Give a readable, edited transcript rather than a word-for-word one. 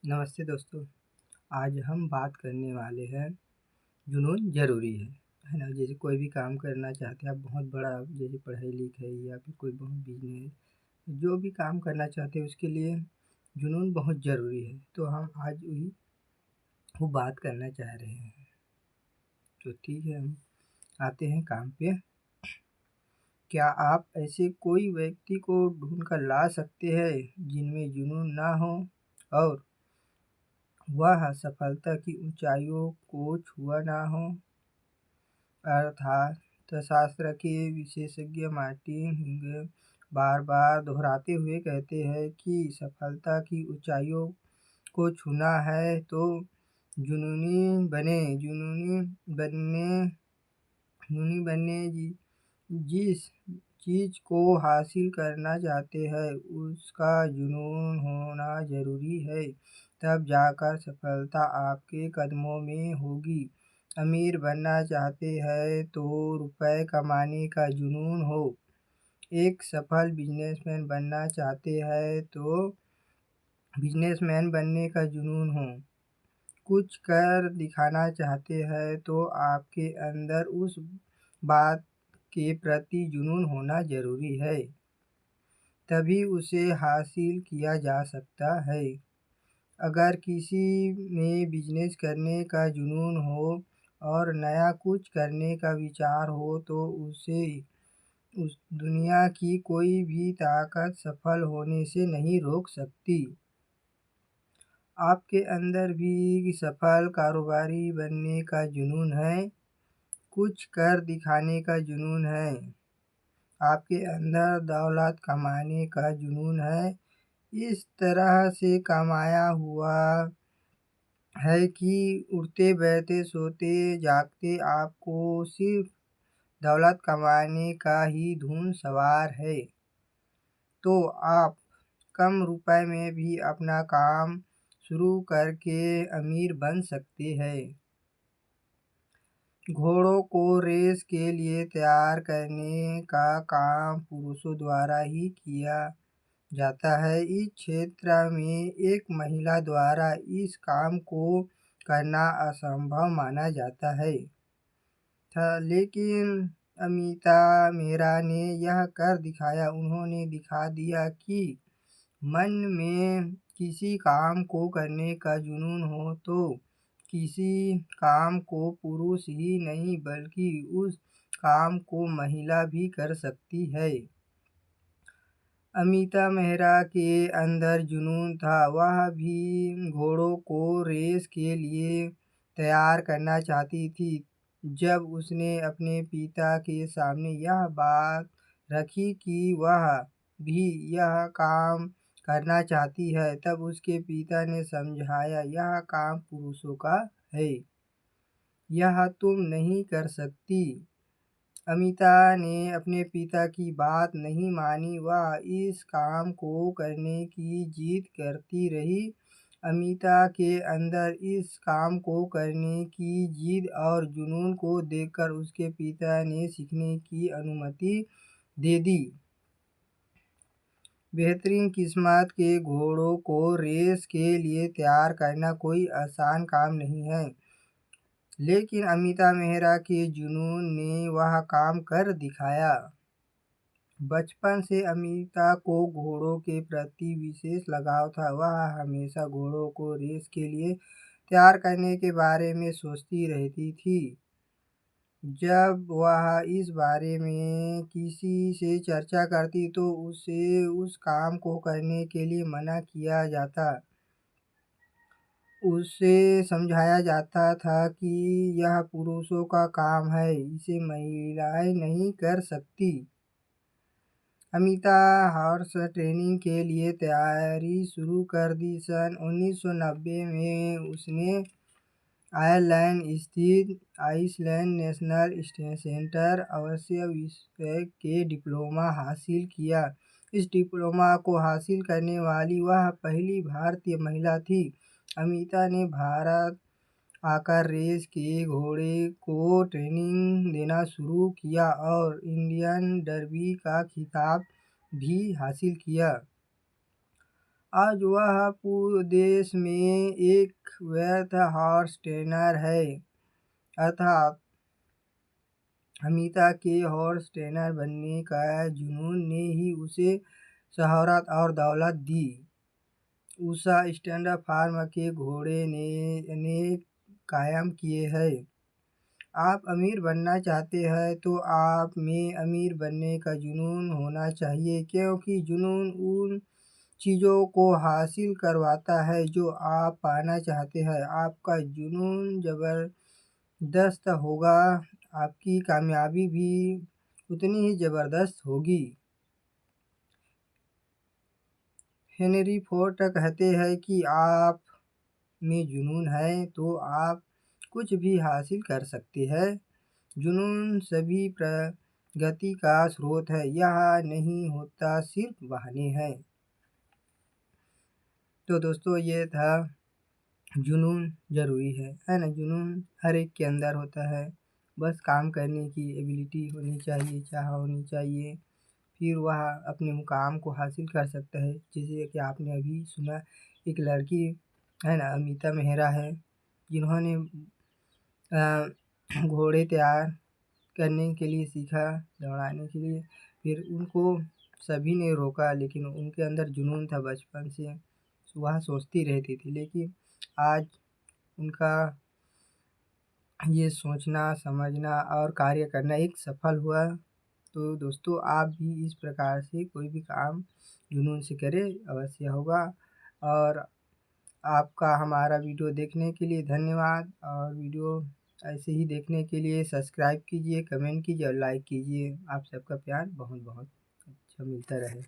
नमस्ते दोस्तों। आज हम बात करने वाले हैं जुनून ज़रूरी है ना? जैसे कोई भी काम करना चाहते हैं आप, बहुत बड़ा, जैसे पढ़ाई-लिखाई या फिर कोई बहुत बिज़नेस, जो भी काम करना चाहते हैं उसके लिए जुनून बहुत ज़रूरी है। तो हम आज वही वो बात करना चाह रहे हैं। तो ठीक है, हम आते हैं काम पे। क्या आप ऐसे कोई व्यक्ति को ढूँढ कर ला सकते हैं जिनमें जुनून ना हो और वह सफलता की ऊँचाइयों को छुआ ना हो? अर्थशास्त्र के विशेषज्ञ मार्टिन हिंग बार-बार दोहराते हुए कहते हैं कि सफलता की ऊँचाइयों को छूना है तो जुनूनी बनें। जुनूनी बनने जिस चीज़ को हासिल करना चाहते हैं उसका जुनून होना ज़रूरी है, तब जाकर सफलता आपके कदमों में होगी। अमीर बनना चाहते हैं तो रुपए कमाने का जुनून हो। एक सफल बिजनेसमैन बनना चाहते हैं तो बिजनेसमैन बनने का जुनून हो। कुछ कर दिखाना चाहते हैं तो आपके अंदर उस बात के प्रति जुनून होना ज़रूरी है, तभी उसे हासिल किया जा सकता है। अगर किसी में बिजनेस करने का जुनून हो और नया कुछ करने का विचार हो तो उसे उस दुनिया की कोई भी ताकत सफल होने से नहीं रोक सकती। आपके अंदर भी सफल कारोबारी बनने का जुनून है, कुछ कर दिखाने का जुनून है, आपके अंदर दौलत कमाने का जुनून है। इस तरह से कमाया हुआ है कि उठते बैठते सोते जागते आपको सिर्फ दौलत कमाने का ही धुन सवार है, तो आप कम रुपए में भी अपना काम शुरू करके अमीर बन सकते हैं। घोड़ों को रेस के लिए तैयार करने का काम पुरुषों द्वारा ही किया जाता है। इस क्षेत्र में एक महिला द्वारा इस काम को करना असंभव माना जाता है लेकिन अमिता मेहरा ने यह कर दिखाया। उन्होंने दिखा दिया कि मन में किसी काम को करने का जुनून हो तो किसी काम को पुरुष ही नहीं बल्कि उस काम को महिला भी कर सकती है। अमिता मेहरा के अंदर जुनून था, वह भी घोड़ों को रेस के लिए तैयार करना चाहती थी। जब उसने अपने पिता के सामने यह बात रखी कि वह भी यह काम करना चाहती है, तब उसके पिता ने समझाया, यह काम पुरुषों का है, यह तुम नहीं कर सकती। अमिता ने अपने पिता की बात नहीं मानी, वह इस काम को करने की जिद करती रही। अमिता के अंदर इस काम को करने की जिद और जुनून को देखकर उसके पिता ने सीखने की अनुमति दे दी। बेहतरीन किस्मत के घोड़ों को रेस के लिए तैयार करना कोई आसान काम नहीं है, लेकिन अमिता मेहरा के जुनून ने वह काम कर दिखाया। बचपन से अमिता को घोड़ों के प्रति विशेष लगाव था। वह हमेशा घोड़ों को रेस के लिए तैयार करने के बारे में सोचती रहती थी। जब वह इस बारे में किसी से चर्चा करती तो उसे उस काम को करने के लिए मना किया जाता। उसे समझाया जाता था कि यह पुरुषों का काम है, इसे महिलाएं नहीं कर सकती। अमिता हॉर्स ट्रेनिंग के लिए तैयारी शुरू कर दी। सन 1990 में उसने आयरलैंड स्थित आइसलैंड नेशनल सेंटर अवश्य विषय के डिप्लोमा हासिल किया। इस डिप्लोमा को हासिल करने वाली वह पहली भारतीय महिला थी। अमिता ने भारत आकर रेस के घोड़े को ट्रेनिंग देना शुरू किया और इंडियन डर्बी का खिताब भी हासिल किया। आज वह पूरे देश में एक व्यर्थ हॉर्स ट्रेनर है, अर्थात अमिता के हॉर्स ट्रेनर बनने का जुनून ने ही उसे शोहरत और दौलत दी। उषा स्टैंडर्ड फार्म के घोड़े ने कायम किए हैं। आप अमीर बनना चाहते हैं तो आप में अमीर बनने का जुनून होना चाहिए, क्योंकि जुनून उन चीज़ों को हासिल करवाता है जो आप पाना चाहते हैं। आपका जुनून ज़बरदस्त होगा, आपकी कामयाबी भी उतनी ही ज़बरदस्त होगी। हेनरी फोर्ड कहते हैं कि आप में जुनून है तो आप कुछ भी हासिल कर सकते हैं। जुनून सभी प्रगति का स्रोत है, यह नहीं होता सिर्फ बहाने हैं। तो दोस्तों ये था जुनून ज़रूरी है ना। जुनून हर एक के अंदर होता है, बस काम करने की एबिलिटी होनी चाहिए, चाह होनी चाहिए, फिर वह अपने मुकाम को हासिल कर सकता है। जैसे कि आपने अभी सुना, एक लड़की है ना, अमिता मेहरा है, जिन्होंने घोड़े तैयार करने के लिए सीखा, दौड़ाने के लिए। फिर उनको सभी ने रोका, लेकिन उनके अंदर जुनून था बचपन से, वह सोचती रहती थी। लेकिन आज उनका ये सोचना, समझना और कार्य करना एक सफल हुआ। तो दोस्तों आप भी इस प्रकार से कोई भी काम जुनून से करें, अवश्य होगा। और आपका हमारा वीडियो देखने के लिए धन्यवाद। और वीडियो ऐसे ही देखने के लिए सब्सक्राइब कीजिए, कमेंट कीजिए और लाइक कीजिए। आप सबका प्यार बहुत बहुत अच्छा मिलता रहे।